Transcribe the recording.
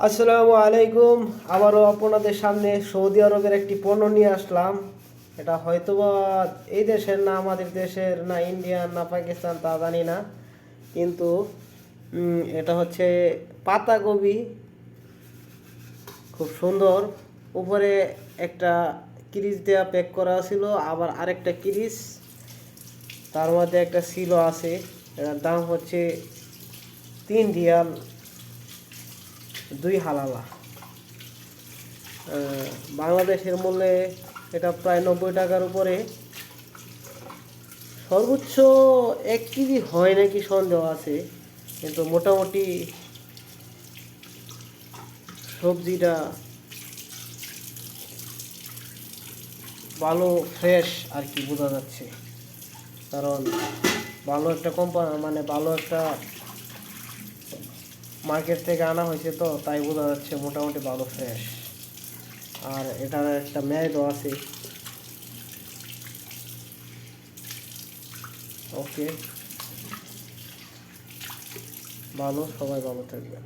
আসসালামু আলাইকুম। আবারও আপনাদের সামনে সৌদি আরবের একটি পণ্য নিয়ে আসলাম। এটা হয়তোবা এই দেশের না, আমাদের দেশের না, ইন্ডিয়ান না পাকিস্তান তা জানি না, কিন্তু এটা হচ্ছে পাতাকপি। খুব সুন্দর। উপরে একটা ক্রিজ দেওয়া প্যাক করা ছিল, আবার আরেকটা ক্রিজ, তার মধ্যে একটা সিলও আছে। এটার দাম হচ্ছে 3 রিয়াল 2 হালালা। বাংলাদেশের মূল্যে এটা প্রায় 90 টাকার উপরে। সর্বোচ্চ 1 কেজি হয় নাকি সন্দেহ আছে, কিন্তু মোটামুটি সবজিটা ভালো ফ্রেশ আর কি বোঝা যাচ্ছে। কারণ ভালো একটা কোম্পানি, মানে ভালো একটা মার্কেট থেকে আনা হয়েছে, তো তাই বোঝা যাচ্ছে মোটামুটি ভালো ফ্রেশ। আর এটার একটা মেয়াদও আছে। ওকে, ভালো, সবাই ভালো থাকবেন।